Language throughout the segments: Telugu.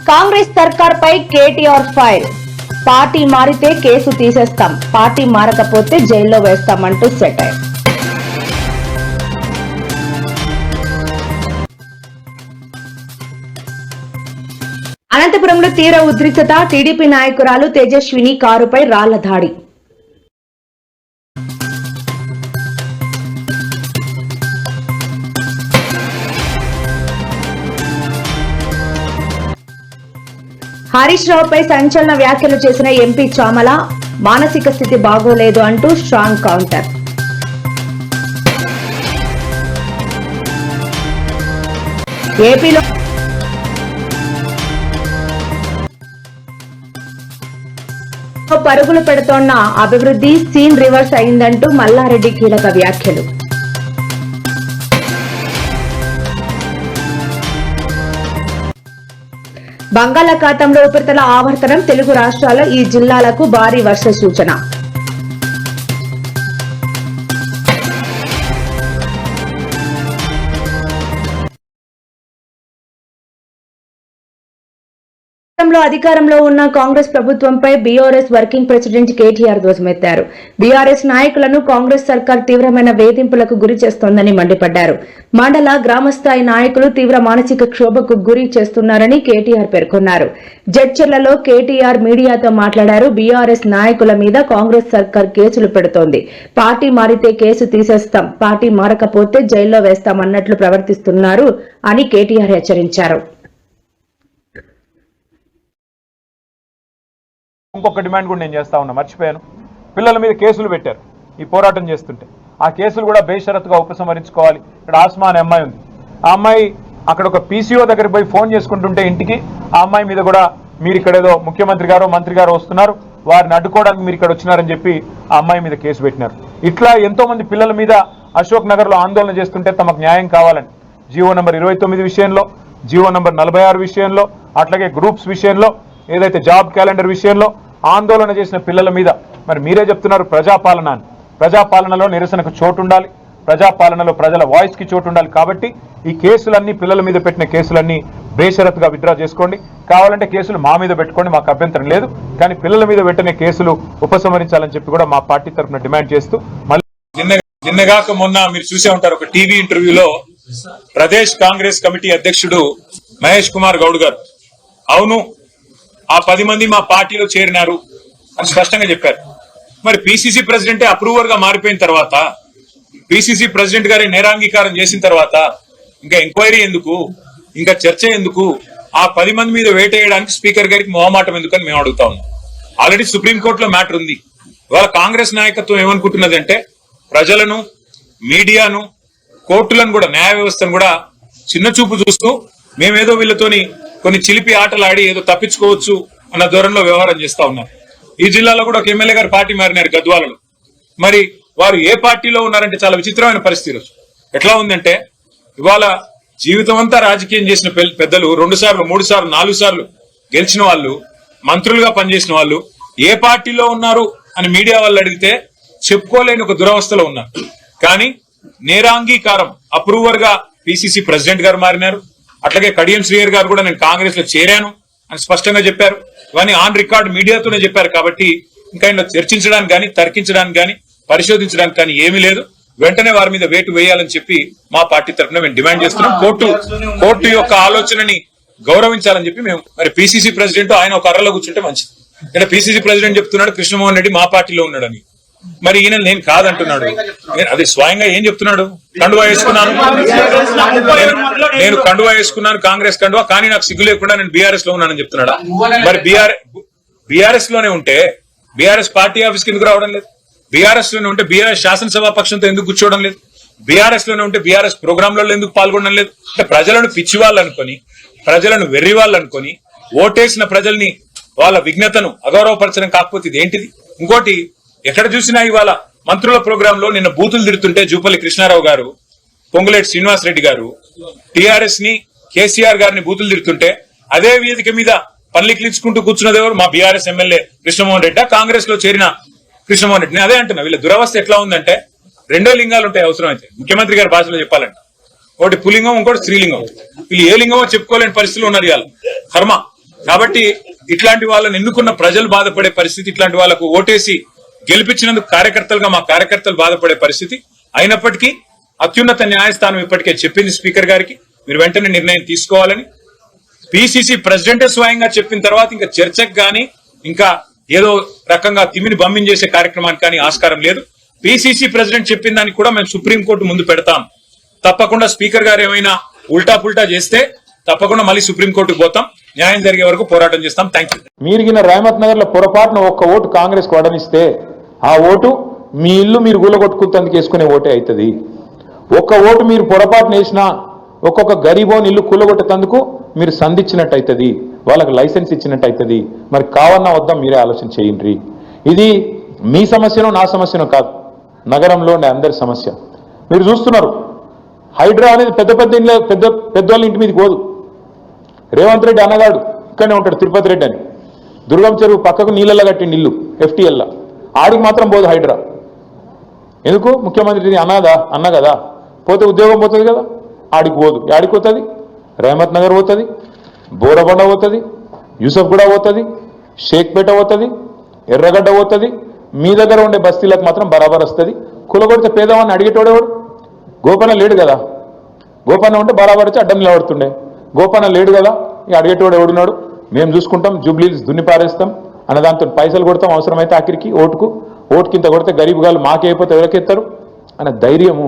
కాంగ్రెస్ సర్కార్పై కేటీఆర్ ఫైర్. పార్టీ మారితే కేసు తీసేస్తాం, పార్టీ మారకపోతే జైల్లో వేస్తామంటూ సెటైర్. అనంతపురంలో తీవ్ర ఉద్రిక్తత. టీడీపీ నాయకురాలు తేజస్విని కారుపై రాళ్ల దాడి. హరీష్ రావుపై సంచలన వ్యాఖ్యలు చేసిన ఎంపీ చామల. మానసిక స్థితి బాగోలేదు అంటూ స్ట్రాంగ్ కౌంటర్. ఏపీలో పరుగులు పెడుతోన్న అభివృద్ధి సీన్ రివర్స్ అయిందంటూ మల్లారెడ్డి కీలక వ్యాఖ్యలు. బంగాళాఖాతంలో ఉపరితల ఆవర్తనం. తెలుగు రాష్ట్రాల్లో ఈ జిల్లాలకు భారీ వర్ష సూచన. అధికారంలో ఉన్న కాంగ్రెస్ ప్రభుత్వంపై బీఆర్ఎస్ వర్కింగ్ ప్రెసిడెంట్ కేటీఆర్ ధ్వజమెత్తారు. బీఆర్ఎస్ నాయకులను కాంగ్రెస్ సర్కార్ తీవ్రమైన వేధింపులకు గురి చేస్తోందని మండిపడ్డారు. మండల గ్రామస్థాయి నాయకులు తీవ్ర మానసిక క్షోభకు గురి చేస్తున్నారని కేటీఆర్ పేర్కొన్నారు. జడ్చర్లలో కేటీఆర్ మీడియాతో మాట్లాడారు. బీఆర్ఎస్ నాయకుల మీద కాంగ్రెస్ సర్కార్ కేసులు పెడుతోంది. పార్టీ మారితే కేసు తీసేస్తాం, పార్టీ మారకపోతే జైల్లో వేస్తామన్నట్లు ప్రవర్తిస్తున్నారు అని కేటీఆర్ హెచ్చరించారు. ఇంకొక డిమాండ్ కూడా నేను చేస్తా ఉన్నా, మర్చిపోయాను. పిల్లల మీద కేసులు పెట్టారు ఈ పోరాటం చేస్తుంటే. ఆ కేసులు కూడా బేషరతుగా ఉపసంహరించుకోవాలి. ఇక్కడ ఆస్మా అనే అమ్మాయి ఉంది. ఆ అమ్మాయి అక్కడ ఒక పీసీఓ దగ్గరికి పోయి ఫోన్ చేసుకుంటుంటే ఇంటికి ఆ అమ్మాయి మీద కూడా మీరు ఇక్కడ ఏదో ముఖ్యమంత్రి గారు మంత్రి గారు వస్తున్నారు, వారిని అడ్డుకోవడానికి మీరు ఇక్కడ వచ్చినారని చెప్పి ఆ అమ్మాయి మీద కేసు పెట్టినారు. ఇట్లా ఎంతో మంది పిల్లల మీద అశోక్ నగర్ లో ఆందోళన చేస్తుంటే తమకు న్యాయం కావాలని జీవో నంబర్ 29 విషయంలో, జీవో నంబర్ 46 విషయంలో, అట్లాగే గ్రూప్స్ విషయంలో, ఏదైతే జాబ్ క్యాలెండర్ విషయంలో ఆందోళన చేసిన పిల్లల మీద మరి మీరే చెప్తున్నారు ప్రజాపాలన అని. ప్రజాపాలనలో నిరసనకు చోటు ఉండాలి, ప్రజాపాలనలో ప్రజల వాయిస్ కి చోటు ఉండాలి. కాబట్టి ఈ కేసులన్నీ పిల్లల మీద పెట్టిన కేసులన్నీ బేషరతుగా విత్డ్రా చేసుకోండి. కావాలంటే కేసులు మా మీద పెట్టుకోండి, మాకు అభ్యంతరం లేదు. కానీ పిల్లల మీద పెట్టిన కేసులు ఉపసంహరించాలని చెప్పి కూడా మా పార్టీ తరఫున డిమాండ్ చేస్తూ మళ్ళీ నిన్నగాక మొన్న మీరు చూసే ఉంటారు ఒక టీవీ ఇంటర్వ్యూలో ప్రదేశ్ కాంగ్రెస్ కమిటీ అధ్యక్షుడు మహేష్ కుమార్ గౌడ్ గారు అవును ఆ 10 మంది మా పార్టీలో చేరినారు అని స్పష్టంగా చెప్పారు. మరి పిసిసి ప్రెసిడెంటే అప్రూవర్ గా మారిపోయిన తర్వాత, పిసిసి ప్రెసిడెంట్ గారి నేరాంగీకారం చేసిన తర్వాత ఇంకా ఎంక్వైరీ ఎందుకు, ఇంకా చర్చ ఎందుకు? ఆ 10 మంది మీద వేటేయడానికి స్పీకర్ గారికి మొహమాటం ఎందుకని మేము అడుగుతా ఉన్నాం. ఆల్రెడీ సుప్రీంకోర్టులో మ్యాటర్ ఉంది. ఇవాళ కాంగ్రెస్ నాయకత్వం ఏమనుకుంటున్నదంటే ప్రజలను, మీడియాను, కోర్టులను కూడా, న్యాయ వ్యవస్థను కూడా చిన్న చూపు చూస్తూ మేమేదో వీళ్ళతోని కొన్ని చిలిపి ఆటలాడి ఏదో తప్పించుకోవచ్చు అన్న ధోరణిలో వ్యవహారం చేస్తా ఉన్నారు. ఈ జిల్లాలో కూడా ఒక ఎమ్మెల్యే గారు పార్టీ మారినారు గద్వాలలో. మరి వారు ఏ పార్టీలో ఉన్నారంటే చాలా విచిత్రమైన పరిస్థితి. ఎట్లా ఉందంటే ఇవాళ జీవితం అంతా రాజకీయం చేసిన పెద్దలు 2 సార్లు 3 సార్లు 4 సార్లు గెలిచిన వాళ్ళు, మంత్రులుగా పనిచేసిన వాళ్ళు ఏ పార్టీలో ఉన్నారు అని మీడియా వాళ్ళు అడిగితే చెప్పుకోలేని ఒక దురవస్థలో ఉన్నారు. కానీ నేరాంగీకారం అప్రూవర్ గా పిసిసి ప్రెసిడెంట్ గారు మారినారు. అట్లాగే కడియం శ్రీహర్ గారు కూడా నేను కాంగ్రెస్ లో చేరాను అని స్పష్టంగా చెప్పారు. ఇవన్నీ ఆన్ రికార్డ్ మీడియాతోనే చెప్పారు. కాబట్టి ఇంకా ఇందులో చర్చించడానికి కానీ, తర్కించడానికి కానీ, పరిశోధించడానికి కానీ ఏమీ లేదు. వెంటనే వారి మీద వేటు వేయాలని చెప్పి మా పార్టీ తరఫున మేము డిమాండ్ చేస్తున్నాం. కోర్టు యొక్క ఆలోచనని గౌరవించాలని చెప్పి మేము. మరి పిసిసి ప్రెసిడెంట్ ఆయన ఒక అర్రలో కూర్చుంటే మంచిది. ఇక్కడ పిసిసి ప్రెసిడెంట్ చెప్తున్నాడు కృష్ణమోహన్ రెడ్డి మా పార్టీలో ఉన్నాడని. మరి ఈయన నేను కాదంటున్నాడు. అది స్వయంగా ఏం చెప్తున్నాడు? కండువా వేసుకున్నాను, నేను కండువా వేసుకున్నాను కాంగ్రెస్ కండువా, కానీ నాకు సిగ్గు లేకుండా నేను బీఆర్ఎస్ లో ఉన్నానని చెప్తున్నాడా? మరి బీఆర్ఎస్ లోనే ఉంటే బీఆర్ఎస్ పార్టీ ఆఫీస్ కి ఎందుకు రావడం లేదు? బీఆర్ఎస్ లోనే ఉంటే బీఆర్ఎస్ శాసనసభా పక్షంతో ఎందుకు కూర్చోవడం లేదు? బీఆర్ఎస్ లోనే ఉంటే బీఆర్ఎస్ ప్రోగ్రాంలలో ఎందుకు పాల్గొనడం లేదు? అంటే ప్రజలను పిచ్చి వాళ్ళు అనుకొని, ప్రజలను వెర్రి వాళ్ళు అనుకొని, ఓటేసిన ప్రజల్ని వాళ్ళ విఘ్నతను అగౌరవపరచడం కాకపోతే ఇది ఏంటిది? ఇంకోటి, ఎక్కడ చూసినా ఇవాళ మంత్రుల ప్రోగ్రామ్ లో నిన్న బూతులు తిడుతుంటే జూపల్లి కృష్ణారావు గారు, పొంగులేటి శ్రీనివాసరెడ్డి గారు టీఆర్ఎస్ ని, కేసీఆర్ గారిని బూతులు తిడుతుంటే అదే వేదిక మీద పల్లికిలించుకుంటూ కూర్చున్నది ఎవరు? మా బీఆర్ఎస్ ఎమ్మెల్యే కృష్ణమోహన్ రెడ్డి, కాంగ్రెస్ లో చేరిన కృష్ణమోహన్ రెడ్డి. అదే అంటున్నా, వీళ్ళ దురవస్థ ఎట్లా ఉందంటే 2 లింగాలు ఉంటాయి అవసరం అయితే, ముఖ్యమంత్రి గారి భాషలో చెప్పాలంటే. ఒకటి పులింగం, ఇంకోటి స్త్రీలింగం. వీళ్ళు ఏ లింగమో చెప్పుకోలేని పరిస్థితులు ఉన్నారు ఇవాళ. కర్మ కాబట్టి ఇట్లాంటి వాళ్ళని ఎన్నుకున్న ప్రజలు బాధపడే పరిస్థితి, ఇట్లాంటి వాళ్ళకు ఓటేసి గెలిపించినందుకు కార్యకర్తలుగా మా కార్యకర్తలు బాధపడే పరిస్థితి. అయినప్పటికీ అత్యున్నత న్యాయస్థానం ఇప్పటికే చెప్పింది స్పీకర్ గారికి, మీరు వెంటనే నిర్ణయం తీసుకోవాలని. పిసిసి ప్రెసిడెంటే స్వయంగా చెప్పిన తర్వాత ఇంకా చర్చకు గాని ఇంకా ఏదో రకంగా తిమ్మిని బంధించేసే కార్యక్రమానికి కానీ ఆస్కారం లేదు. పిసిసి ప్రెసిడెంట్ చెప్పిన దానికి కూడా మేము సుప్రీంకోర్టు ముందు పెడతాం. తప్పకుండా స్పీకర్ గారు ఏమైనా ఉల్టా పుల్టా చేస్తే తప్పకుండా మళ్ళీ సుప్రీంకోర్టుకు పోతాం. న్యాయం జరిగే వరకు పోరాటం చేస్తాం. Thank you. మీరిగిన రేమత్ నగర్ లో పొరపాటున ఒక్క ఓటు కాంగ్రెస్ వడనిస్తే ఆ ఓటు మీ ఇల్లు మీరు కూలగొట్టుకుంటందుకు వేసుకునే ఓటే అవుతుంది. ఒక్క ఓటు మీరు పొరపాటున వేసినా ఒక్కొక్క గరీబోని ఇల్లు కూలగొట్టేందుకు మీరు సంధించినట్టు అవుతుంది, వాళ్ళకి లైసెన్స్ ఇచ్చినట్టు అవుతుంది. మరి కావన్నా వద్దా మీరే ఆలోచన చేయండి. ఇది మీ సమస్యనో నా సమస్యనో కాదు, నగరంలో ఉండే అందరి సమస్య. మీరు చూస్తున్నారు, హైడ్రా అనేది పెద్ద పెద్ద ఇంట్లో పెద్దవాళ్ళ ఇంటి మీదకి పోదు. రేవంత్ రెడ్డి అన్నగాడు ఇక్కడనే ఉంటాడు, తిరుపతి రెడ్డి అని, దుర్గం చెరువు పక్కకు నీళ్ళల్లో కట్టిండి ఇల్లు FTL. ఆడికి మాత్రం పోదు హైడ్రా. ఎందుకు? ముఖ్యమంత్రి అన్న కదా, పోతే ఉద్యోగం పోతుంది కదా, ఆడికి పోదు. ఆడికి పోతుంది, రేమత్ నగర్ పోతుంది, బోరబండ పోతుంది, యూసఫ్ కూడా పోతుంది, షేక్పేట పోతుంది, ఎర్రగడ్డ పోతుంది. మీ దగ్గర ఉండే బస్తీలకు మాత్రం బరాబర్ వస్తుంది. కులగొడితే పేదవాడిని అడిగేటోడేవాడు? గోపన్న లేడు కదా, గోపన్న ఉంటే బరాబర్ వచ్చి అడ్డం నిలబడుతుండే. గోపన్న లేడు కదా, ఈ అడిగేటోడు ఎవడున్నాడు? మేము చూసుకుంటాం, జూబ్లీస్ దున్ని పారేస్తాం అన్న దాంతో పైసలు కొడతాం, అవసరమైతే ఆఖరికి ఓటుకింత కొడితే గరీబ్ గాలు మాకే అయిపోతే ఎవరికెత్తారు అనే ధైర్యము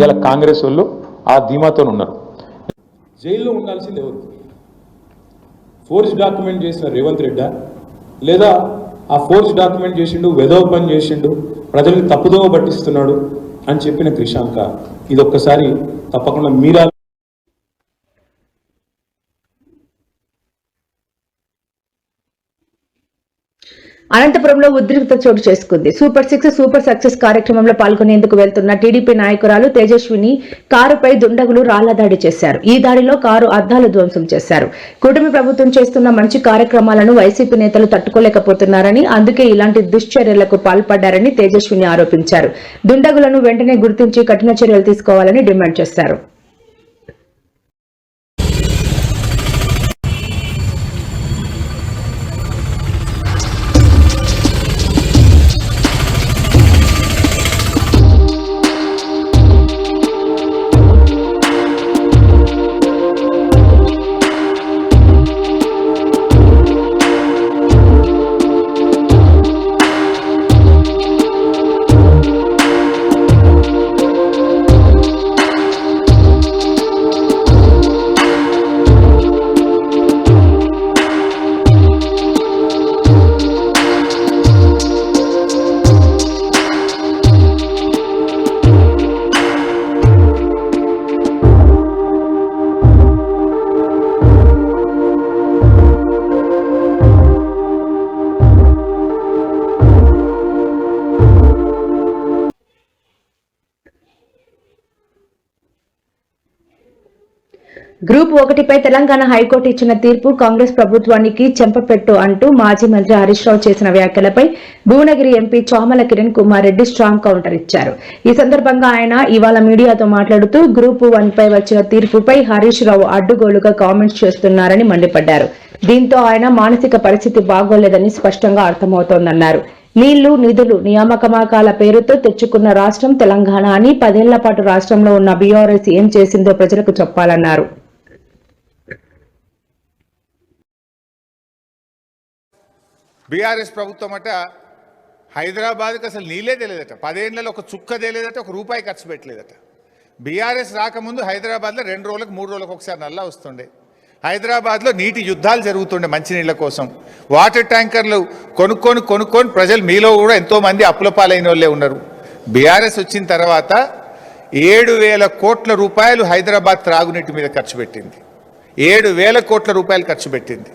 ఇలా కాంగ్రెస్ వాళ్ళు ఆ ధీమాతో ఉన్నారు. జైల్లో ఉండాల్సింది ఎవరు? ఫోర్జ్ డాక్యుమెంట్ చేసిన రేవంత్ రెడ్డా, లేదా ఆ ఫోర్జ్ డాక్యుమెంట్ చేసిండు, వెధవ పని చేసిండు, ప్రజల్ని తప్పుదోవ పట్టిస్తున్నాడు అని చెప్పిన క్రిషాంక? ఇది ఒక్కసారి తప్పకుండా మీరా. అనంతపురంలో ఉద్రిక్తత చోటు చేసుకుంది. సూపర్ 6 సూపర్ సక్సెస్ కార్యక్రమంలో పాల్గొనేందుకు వెళ్తున్న టీడీపీ నాయకురాలు తేజస్విని కారుపై దుండగులు రాళ్ల దాడి చేశారు. ఈ దాడిలో కారు అద్దాలు ధ్వంసం చేశారు. కూటమి ప్రభుత్వం చేస్తున్న మంచి కార్యక్రమాలను వైసీపీ నేతలు తట్టుకోలేకపోతున్నారని, అందుకే ఇలాంటి దుశ్చర్యలకు పాల్పడ్డారని తేజస్విని ఆరోపించారు. దుండగులను వెంటనే గుర్తించి కఠిన చర్యలు తీసుకోవాలని డిమాండ్ చేశారు. గ్రూప్ 1పై తెలంగాణ హైకోర్టు ఇచ్చిన తీర్పు కాంగ్రెస్ ప్రభుత్వానికి చెంపపెట్టు అంటూ మాజీ మంత్రి హరీష్ రావు చేసిన వ్యాఖ్యలపై Bhuvanagiri MP Chamala Kiran Kumar Reddy strong counter ఇచ్చారు. ఈ సందర్భంగా ఆయన ఇవాళ మీడియాతో మాట్లాడుతూ గ్రూప్ 1పై వచ్చిన తీర్పుపై హరీష్ రావు అడ్డుగోలుగా కామెంట్స్ చేస్తున్నారని మండిపడ్డారు. దీంతో ఆయన మానసిక పరిస్థితి బాగోలేదని స్పష్టంగా అర్థమవుతోందన్నారు. నీళ్లు, నిధులు, నియామకమాకాల పేరుతో తెచ్చుకున్న రాష్ట్రం తెలంగాణ అని 10 ఏళ్ల పాటు రాష్ట్రంలో ఉన్న బీఆర్ఎస్ ఏం చేసిందో ప్రజలకు చెప్పాలన్నారు. బీఆర్ఎస్ ప్రభుత్వం అట హైదరాబాద్కి అసలు నీళ్ళే తెలియదట, 10 ఏళ్లలో ఒక చుక్క తెలియదట, ఒక రూపాయి ఖర్చు పెట్టలేదట. బీఆర్ఎస్ రాకముందు హైదరాబాద్లో 2 రోజులకు 3 రోజులకు ఒకసారి నల్లా వస్తుండే. హైదరాబాద్లో నీటి యుద్ధాలు జరుగుతుండే మంచినీళ్ళ కోసం. వాటర్ ట్యాంకర్లు కొనుక్కొని ప్రజలు, మీలో కూడా ఎంతోమంది అప్పుల పాలైన వాళ్ళే ఉన్నారు. బీఆర్ఎస్ వచ్చిన తర్వాత 7,000 కోట్ల రూపాయలు హైదరాబాద్ త్రాగునీటి మీద ఖర్చు పెట్టింది. 7,000 కోట్ల రూపాయలు ఖర్చు పెట్టింది.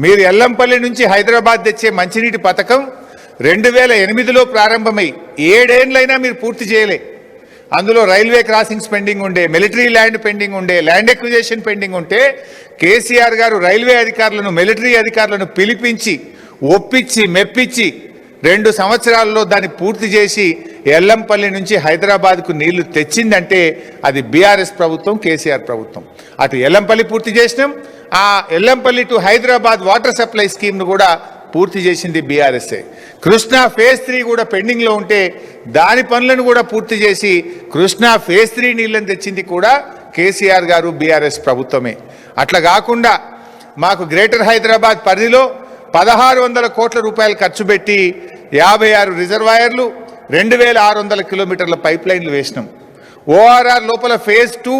మీరు ఎల్లంపల్లి నుంచి హైదరాబాద్ తెచ్చే మంచినీటి పథకం 2008లో ప్రారంభమై 7 ఏళ్లైనా మీరు పూర్తి చేయలే. అందులో రైల్వే క్రాసింగ్స్ పెండింగ్ ఉండే, మిలిటరీ ల్యాండ్ పెండింగ్ ఉండే, ల్యాండ్ ఎక్విజిషన్ పెండింగ్ ఉంటే కేసీఆర్ గారు రైల్వే అధికారులను, మిలిటరీ అధికారులను పిలిపించి ఒప్పించి మెప్పించి 2 సంవత్సరాల్లో దాన్ని పూర్తి చేసి ఎల్లంపల్లి నుంచి హైదరాబాద్కు నీళ్లు తెచ్చిందంటే అది బీఆర్ఎస్ ప్రభుత్వం, కేసీఆర్ ప్రభుత్వం. అటు ఎల్లంపల్లి పూర్తి చేసినాం, ఆ Yellampalli to Hyderabad water supply స్కీమ్ను కూడా పూర్తి చేసింది బీఆర్ఎస్ఏ. కృష్ణా ఫేజ్ 3 కూడా పెండింగ్లో ఉంటే దాని పనులను కూడా పూర్తి చేసి కృష్ణా ఫేజ్ 3 నీళ్ళని తెచ్చింది కూడా కేసీఆర్ గారు బీఆర్ఎస్ ప్రభుత్వమే. అట్లా కాకుండా మాకు గ్రేటర్ హైదరాబాద్ పరిధిలో 1600 కోట్ల రూపాయలు ఖర్చు పెట్టి 56 రిజర్వాయర్లు 2600 కిలోమీటర్ల పైప్ లైన్లు వేసినాం. ఓఆర్ఆర్ లోపల ఫేజ్ 2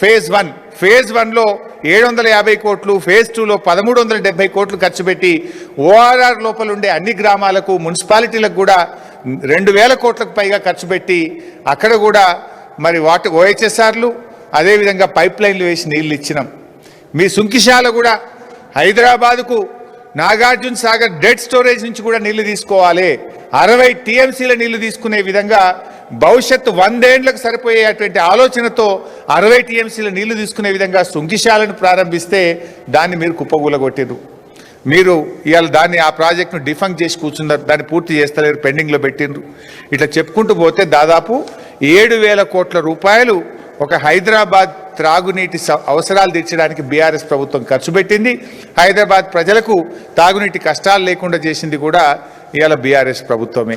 ఫేజ్ 1 ఫేజ్ 1లో 750 కోట్లు, ఫేజ్ 2లో 1370 కోట్లు ఖర్చు పెట్టి ఓఆర్ఆర్ లోపల ఉండే అన్ని గ్రామాలకు మున్సిపాలిటీలకు కూడా 2000 కోట్లకు పైగా ఖర్చు పెట్టి అక్కడ కూడా మరి ఓహెచ్ఎస్ఆర్లు అదేవిధంగా పైప్ లైన్లు వేసి నీళ్లు ఇచ్చినాం. మీ సుంకిశాల కూడా హైదరాబాదుకు నాగార్జున సాగర్ డెడ్ స్టోరేజ్ నుంచి కూడా నీళ్లు తీసుకోవాలి. 60 టీఎంసీల నీళ్లు తీసుకునే విధంగా భవిష్యత్తు 100 ఏళ్లకు సరిపోయేటువంటి ఆలోచనతో 60 టీఎంసీల నీళ్లు తీసుకునే విధంగా సుంకిశాలను ప్రారంభిస్తే దాన్ని మీరు కుప్పగూలగొట్టిరు. మీరు ఇవాళ దాన్ని ఆ ప్రాజెక్టును డిఫంక్ చేసి కూర్చున్నారు, దాన్ని పూర్తి చేస్తలేరు, పెండింగ్లో పెట్టిండ్రు. ఇట్లా చెప్పుకుంటూ పోతే దాదాపు 7,000 కోట్ల రూపాయలు ఒక హైదరాబాద్ త్రాగునీటి అవసరాలు తీర్చడానికి బీఆర్ఎస్ ప్రభుత్వం ఖర్చు పెట్టింది. హైదరాబాద్ ప్రజలకు తాగునీటి కష్టాలు లేకుండా చేసింది కూడా ఇవాళ బీఆర్ఎస్ ప్రభుత్వమే.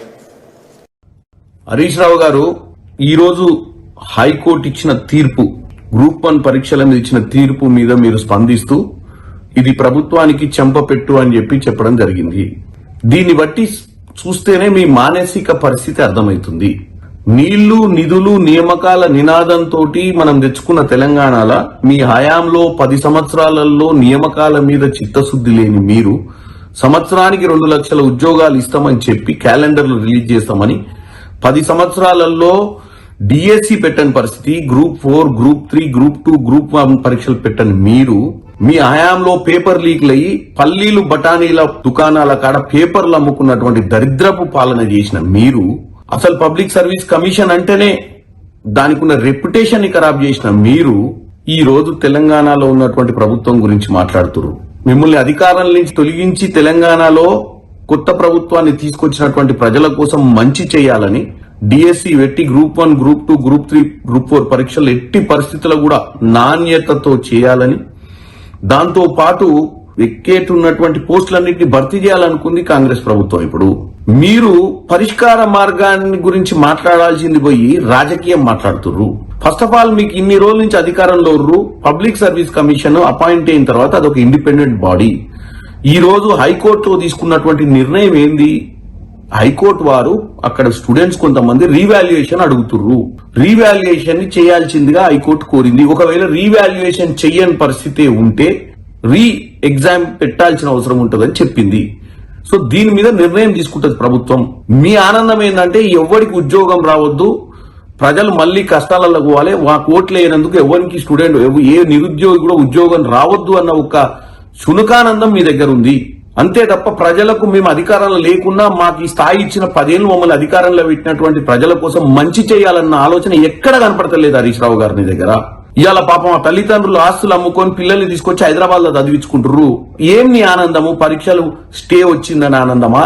హరీష్ రావు గారు, ఈరోజు హైకోర్టు ఇచ్చిన తీర్పు, గ్రూప్ 1 పరీక్షల మీద ఇచ్చిన తీర్పు మీద మీరు స్పందిస్తూ ఇది ప్రభుత్వానికి చెంపపెట్టు అని చెప్పడం జరిగింది. దీన్ని బట్టి చూస్తేనే మీ మానసిక పరిస్థితి అర్థమవుతుంది. నీళ్లు, నిధులు, నియామకాల నినాదంతో మనం తెచ్చుకున్న తెలంగాణలో మీ హయాంలో 10 సంవత్సరాలలో నియామకాల మీద చిత్తశుద్ధి లేని మీరు సంవత్సరానికి 2 లక్షల ఉద్యోగాలు ఇస్తామని చెప్పి క్యాలెండర్లు రిలీజ్ చేస్తామని 10 సంవత్సరాలలో డిఎస్సి పెట్టని పరిస్థితి, గ్రూప్ 4, గ్రూప్ 3, గ్రూప్ 2, గ్రూప్ 1 పరీక్షలు పెట్టని మీరు మీ హయాంలో పేపర్ లీక్లు అయ్యి పల్లీలు బఠానీల దుకాణాల కాడ పేపర్లు అమ్ముకున్నటువంటి దరిద్రపు పాలన చేసిన మీరు, అసలు పబ్లిక్ సర్వీస్ కమిషన్ అంటేనే దానికి ఉన్న రెప్యుటేషన్ ని ఖరాబ్ చేసిన మీరు ఈ రోజు తెలంగాణలో ఉన్నటువంటి ప్రభుత్వం గురించి మాట్లాడుతున్నారు. మిమ్మల్ని అధికారం నుంచి తొలగించి తెలంగాణలో కొత్త ప్రభుత్వాన్ని తీసుకొచ్చినటువంటి ప్రజల కోసం మంచి చేయాలని డిఎస్సి పెట్టి గ్రూప్ 1, గ్రూప్ 2, గ్రూప్ 3, గ్రూప్ 4 పరీక్షలు ఎట్టి పరిస్థితుల్లో కూడా నాణ్యతతో చేయాలని, దాంతో పాటు ఎక్కేటున్నటువంటి పోస్టులన్నింటినీ భర్తీ చేయాలనుకుంది కాంగ్రెస్ ప్రభుత్వం. ఇప్పుడు మీరు పరిష్కార మార్గాన్ని గురించి మాట్లాడాల్సింది పోయి రాజకీయం మాట్లాడుతుర్రు. ఫస్ట్ ఆఫ్ ఆల్ మీకు ఇన్ని రోజుల నుంచి అధికారంలో ఉర్రు. పబ్లిక్ సర్వీస్ కమిషన్ అపాయింట్ అయిన తర్వాత అదొక ఇండిపెండెంట్ బాడీ. ఈ రోజు హైకోర్టులో తీసుకున్నటువంటి నిర్ణయం ఏంది? హైకోర్టు వారు అక్కడ స్టూడెంట్స్ కొంతమంది రీవాల్యుయేషన్ అడుగుతుర్రు. రీవాల్యుయేషన్ ని చేయాల్సిందిగా హైకోర్టు కోరింది. ఒకవేళ రీవాల్యుయేషన్ చెయ్యని పరిస్థితి ఉంటే రీ ఎగ్జామ్ పెట్టాల్సిన అవసరం ఉంటుందని చెప్పింది. సో దీని మీద నిర్ణయం తీసుకుంటుంది ప్రభుత్వం. మీ ఆనందం ఏంటంటే ఎవరికి ఉద్యోగం రావద్దు, ప్రజలు మళ్లీ కష్టాలలో పోవాలి, ఓట్లు వేయనందుకు ఎవరికి స్టూడెంట్ ఏ నిరుద్యోగి కూడా ఉద్యోగం రావద్దు అన్న ఒక శునకానందం మీ దగ్గర ఉంది. అంతే తప్ప ప్రజలకు మేము అధికారంలో లేకున్నా మాకు ఈ స్థాయి ఇచ్చిన 10 ఏళ్ళు మమ్మల్ని అధికారంలో పెట్టినటువంటి ప్రజల కోసం మంచి చేయాలన్న ఆలోచన ఎక్కడ కనపడతలేదు హరీష్ రావు గారిని దగ్గర. ఇవాళ పాపం ఆ తల్లిదండ్రులు ఆస్తులు అమ్ముకొని పిల్లల్ని తీసుకొచ్చి హైదరాబాద్ లో చదివించుకుంటారు. ఏం నీ ఆనందము? పరీక్షలు స్టే వచ్చిందని ఆనందమా?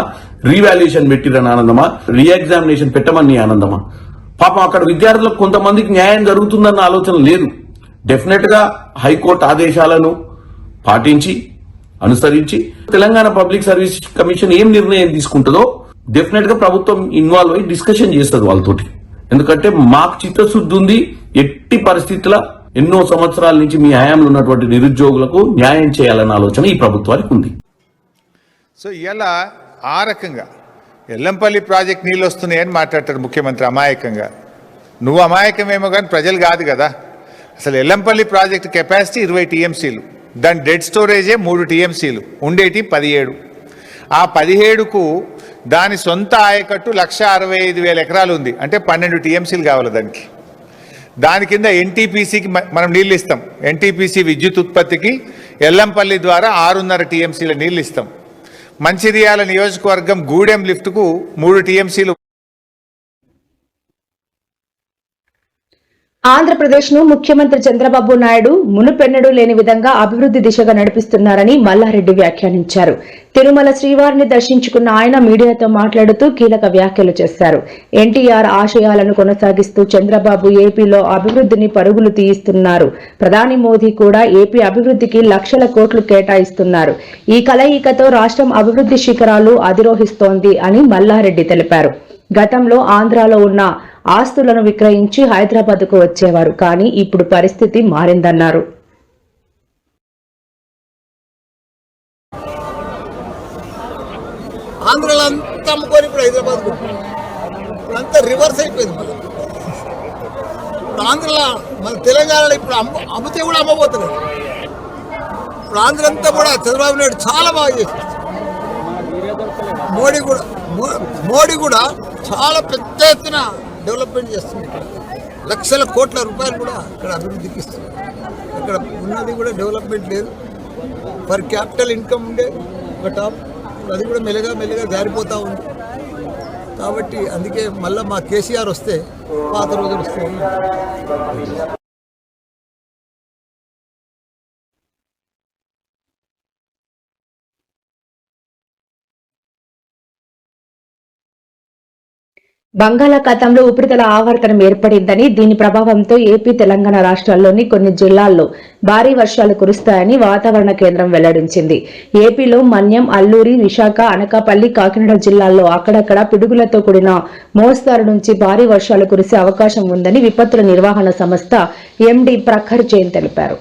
రీవాల్యుయేషన్ పెట్టిరని ఆనందమా? రీఎగ్జామినేషన్ పెట్టమని ఆనందమా? పాపం అక్కడ విద్యార్థులకు కొంతమందికి న్యాయం జరుగుతుందన్న ఆలోచన లేదు. డెఫినెట్ గా హైకోర్టు ఆదేశాలను పాటించి అనుసరించి తెలంగాణ పబ్లిక్ సర్వీస్ కమిషన్ ఏం నిర్ణయం తీసుకుంటుందో డెఫినెట్ గా ప్రభుత్వం ఇన్వాల్వ్ అయ్యి డిస్కషన్ చేస్తుంది వాళ్ళతోటి. ఎందుకంటే మాకు చిత్తశుద్ధి ఉంది. ఎట్టి పరిస్థితుల ఎన్నో సంవత్సరాల నుంచి మీ హయాంలో ఉన్నటువంటి నిరుద్యోగులకు న్యాయం చేయాలన్న ఆలోచన ఈ ప్రభుత్వానికి ఉంది. సో ఇలా ఆ రకంగా ఎల్లంపల్లి ప్రాజెక్ట్ నీళ్ళు వస్తున్నాయని మాట్లాడతాడు ముఖ్యమంత్రి అమాయకంగా. నువ్వు అమాయకమేమో కానీ ప్రజలు కాదు కదా. అసలు ఎల్లంపల్లి ప్రాజెక్ట్ కెపాసిటీ 20 టీఎంసీలు, దాని డెడ్ స్టోరేజే 3 టీఎంసీలు, ఉండేటి 17. ఆ 17కు దాని సొంత ఆయకట్టు 1,65,000 ఎకరాలు ఉంది, అంటే 12 టీఎంసీలు కావాలి దానికి. దాని కింద ఎన్టీపీసీకి మనం నీళ్ళు ఇస్తాం. ఎన్టీపీసీ విద్యుత్ ఉత్పత్తికి ఎల్లంపల్లి ద్వారా 6.5 టీఎంసీల నీళ్ళు ఇస్తాం. మంచిర్యాల నియోజకవర్గం గూడెం లిఫ్ట్కు 3 టీఎంసీలు. ఆంధ్రప్రదేశ్ను ముఖ్యమంత్రి చంద్రబాబు నాయుడు మునుపెన్నడూ లేని విధంగా అభివృద్ది దిశగా నడిపిస్తున్నారని మల్లారెడ్డి వ్యాఖ్యానించారు. తిరుమల శ్రీవారిని దర్శించుకున్న ఆయన మీడియాతో మాట్లాడుతూ కీలక వ్యాఖ్యలు చేశారు. ఎన్టీఆర్ ఆశయాలను కొనసాగిస్తూ చంద్రబాబు ఏపీలో అభివృద్దిని పరుగులు తీయిస్తున్నారు. ప్రధాని మోదీ కూడా ఏపీ అభివృద్దికి లక్షల కోట్లు కేటాయిస్తున్నారు. ఈ కలయికతో రాష్ట్రం అభివృద్ది శిఖరాలు అధిరోహిస్తోంది అని మల్లారెడ్డి తెలిపారు. గతంలో ఆంధ్రాలో ఉన్న ఆస్తులను విక్రయించి హైదరాబాద్కు వచ్చేవారు, కానీ ఇప్పుడు పరిస్థితి మారిందన్నారు. ఆంధ్రాలో అంతా అమ్ముకొని ఇప్పుడు హైదరాబాద్ ఇప్పుడు అంతా రివర్స్ అయిపోయింది. మళ్ళీ ఇప్పుడు ఆంధ్రలో మన తెలంగాణలో ఇప్పుడు అమ్మితే కూడా అమ్మబోతున్నారు. ఇప్పుడు ఆంధ్ర అంతా కూడా చంద్రబాబు నాయుడు చాలా బాగా చేశారు. మోడీ కూడా చాలా పెద్ద ఎత్తున డెవలప్మెంట్ చేస్తుంది. లక్షల కోట్ల రూపాయలు కూడా ఇక్కడ అభివృద్ధికి ఇస్తున్నారు. ఇక్కడ ఉన్నది కూడా డెవలప్మెంట్ లేదు. పర్ క్యాపిటల్ ఇన్కమ్ ఉండే ఒక టాప్, అది కూడా మెల్లగా జారిపోతూ ఉంది. కాబట్టి అందుకే మళ్ళీ మా కేసీఆర్ వస్తే పాత రోజులు వస్తాయి. బంగాళాఖాతంలో ఉపరితల ఆవర్తనం ఏర్పడిందని, దీని ప్రభావంతో ఏపీ, తెలంగాణ రాష్ట్రాల్లోని కొన్ని జిల్లాల్లో భారీ వర్షాలు కురుస్తాయని వాతావరణ కేంద్రం వెల్లడించింది. ఏపీలో మన్యం, అల్లూరి, విశాఖ, అనకాపల్లి, కాకినాడ జిల్లాల్లో అక్కడక్కడ పిడుగులతో కూడిన మోస్తారు నుంచి భారీ వర్షాలు కురిసే అవకాశం ఉందని విపత్తుల నిర్వహణ సంస్థ ఎండీ ప్రఖర్ జైన్ తెలిపారు.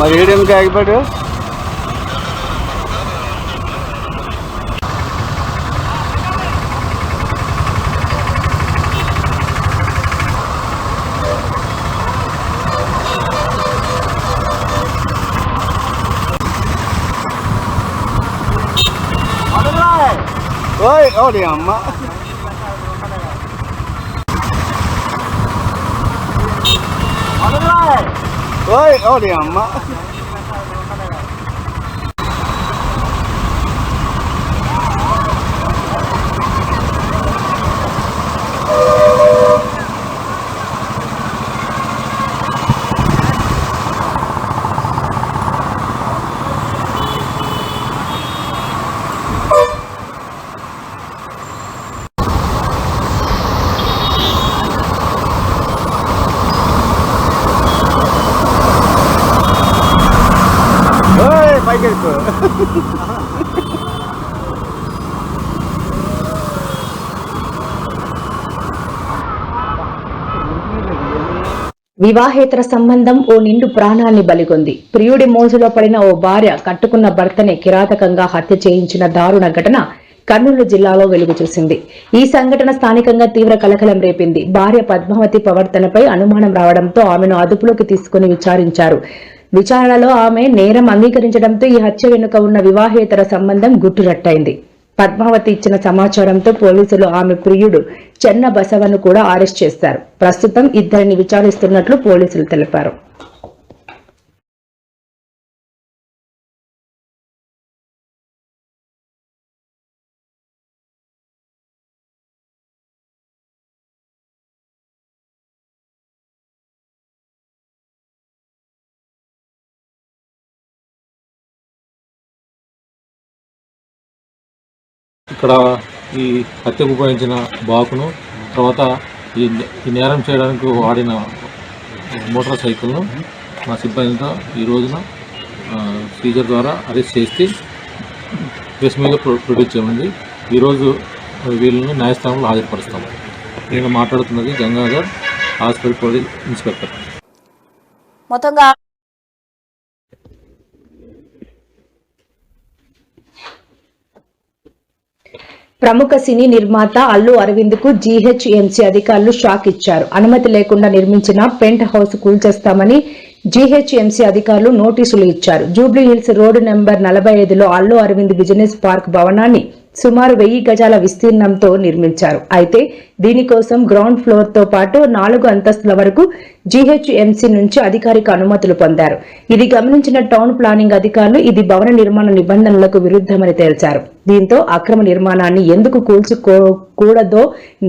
మరి ఏడెందుకు ఆగిపోయాడు? ఓయ్ ఓడి అమ్మ, ఓయ్ ఓడి అమ్మ. Michael. వివాహేతర సంబంధం ఓ నిండు ప్రాణాన్ని బలిగొంది. ప్రియుడి మోజులో పడిన ఓ భార్య కట్టుకున్న భర్తనే కిరాతకంగా హత్య చేయించిన దారుణ ఘటన కర్నూలు జిల్లాలో వెలుగు చూసింది. ఈ సంఘటన స్థానికంగా తీవ్ర కలకలం రేపింది. భార్య పద్మావతి ప్రవర్తనపై అనుమానం రావడంతో ఆమెను అదుపులోకి తీసుకుని విచారించారు. విచారణలో ఆమె నేరం అంగీకరించడంతో ఈ హత్య వెనుక ఉన్న వివాహేతర సంబంధం గుట్టురట్టయింది. పద్మావతి ఇచ్చిన సమాచారంతో పోలీసులు ఆమె ప్రియుడు చెన్న బసవను కూడా అరెస్ట్ చేశారు. ప్రస్తుతం ఇద్దరిని విచారిస్తున్నట్లు పోలీసులు తెలిపారు. ఇక్కడ ఈ హత్యకు ఉపయోగించిన బాకును, తర్వాత ఈ నేరం చేయడానికి వాడిన మోటార్ సైకిల్ను మా సిబ్బందితో ఈ రోజున సీజర్ ద్వారా అరెస్ట్ చేసి ప్రెస్ మీద ప్రొడ్యూస్ చేయమంది. ఈరోజు వీళ్ళని న్యాయస్థానంలో హాజరుపరుస్తాము. నేను మాట్లాడుతున్నది గంగాధర్, హాస్పిటల్ పోలీస్ ఇన్స్పెక్టర్. మొత్తంగా ప్రముఖ సినీ నిర్మాత అల్లు అరవింద్ కు జీహెచ్ఎంసీ అధికారులు షాక్ ఇచ్చారు. అనుమతి లేకుండా నిర్మించిన పెంట్ హౌస్ కూల్చేస్తామని జీహెచ్ఎంసీ అధికారులు నోటీసులు ఇచ్చారు. జూబ్లీ హిల్స్ రోడ్డు నెంబర్ 45లో అల్లు అరవింద్ బిజినెస్ పార్క్ భవనాన్ని సుమారు 1000 గజాల విస్తీర్ణంతో నిర్మించారు. అయితే దీనికోసం గ్రౌండ్ ఫ్లోర్ తో పాటు 4 అంతస్తుల వరకు జీహెచ్ఎంసీ నుంచి అధికారిక అనుమతులు పొందారు. ఇది గమనించిన టౌన్ ప్లానింగ్ అధికారులు ఇది భవన నిర్మాణ నిబంధనలకు విరుద్ధమని తేల్చారు. దీంతో అక్రమ నిర్మాణాన్ని ఎందుకు కూల్చుకోకూడదో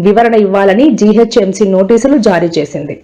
వివరణ ఇవ్వాలని జీహెచ్ఎంసీ నోటీసులు జారీ చేసింది.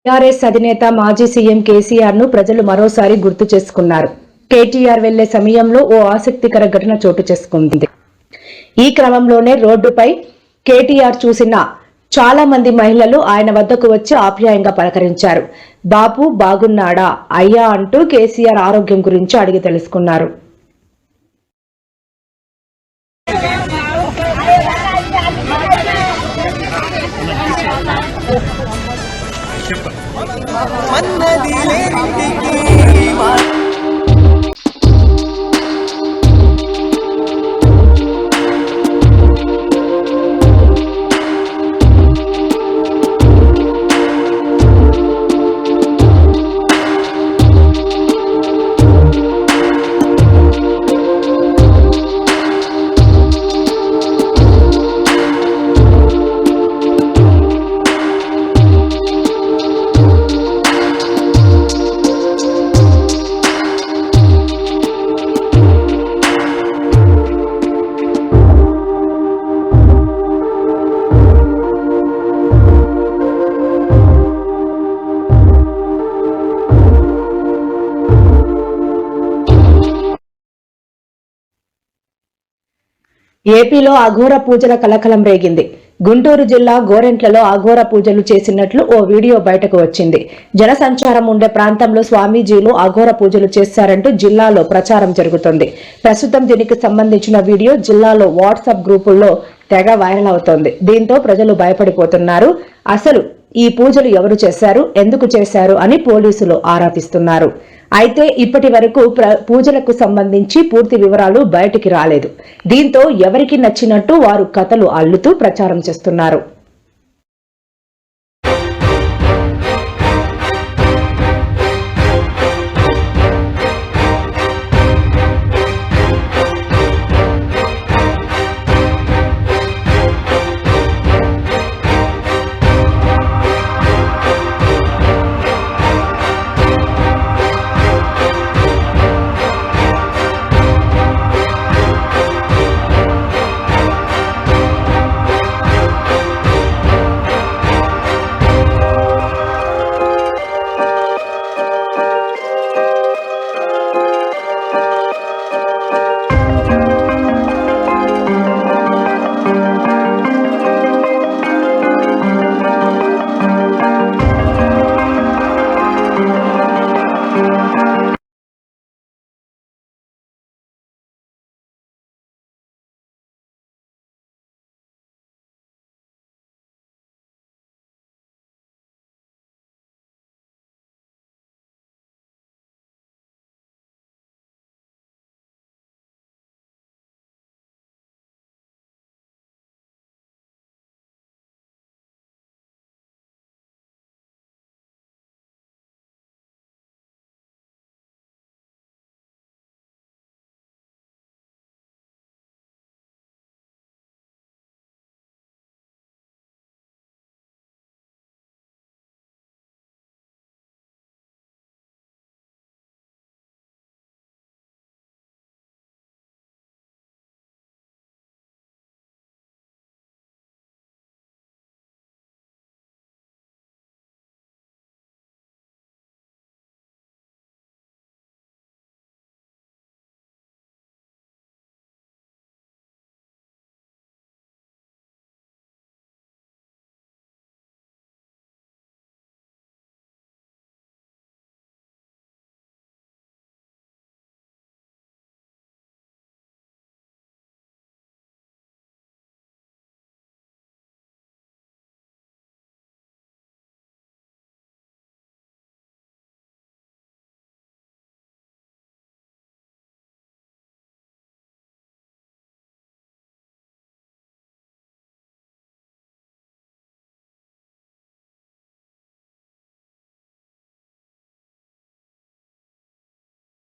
టీఆర్ఎస్ అధినేత మాజీ సీఎం కేసీఆర్ ను ప్రజలు మరోసారి గుర్తు చేసుకున్నారు. కేటీఆర్ వెళ్లే సమయంలో ఓ ఆసక్తికర ఘటన చోటు చేసుకుంది. ఈ క్రమంలోనే రోడ్డుపై కేటీఆర్ చూసిన చాలా మంది మహిళలు ఆయన వద్దకు వచ్చి ఆప్యాయంగా పలకరించారు. బాబు బాగున్నాడా అయ్యా అంటూ కేసీఆర్ ఆరోగ్యం గురించి అడిగి తెలుసుకున్నారు. ఏపీలో అఘోర పూజల కలకలం రేగింది. గుంటూరు జిల్లా గోరెంట్లలో అఘోర పూజలు చేసినట్లు ఓ వీడియో బయటకు వచ్చింది. జనసంచారం ఉండే ప్రాంతంలో స్వామీజీలు అఘోర పూజలు చేశారంటూ జిల్లాలో ప్రచారం జరుగుతోంది. ప్రస్తుతం దీనికి సంబంధించిన వీడియో జిల్లాలో వాట్సాప్ గ్రూపుల్లో తెగ వైరల్ అవుతోంది. దీంతో ప్రజలు భయపడిపోతున్నారు. అసలు ఈ పూజలు ఎవరు చేశారు, ఎందుకు చేశారు అని పోలీసులు ఆరా తీస్తున్నారు. అయితే ఇప్పటి వరకు పూజలకు సంబంధించి పూర్తి వివరాలు బయటికి రాలేదు. దీంతో ఎవరికి నచ్చినట్టు వారు కథలు అల్లుతూ ప్రచారం చేస్తున్నారు.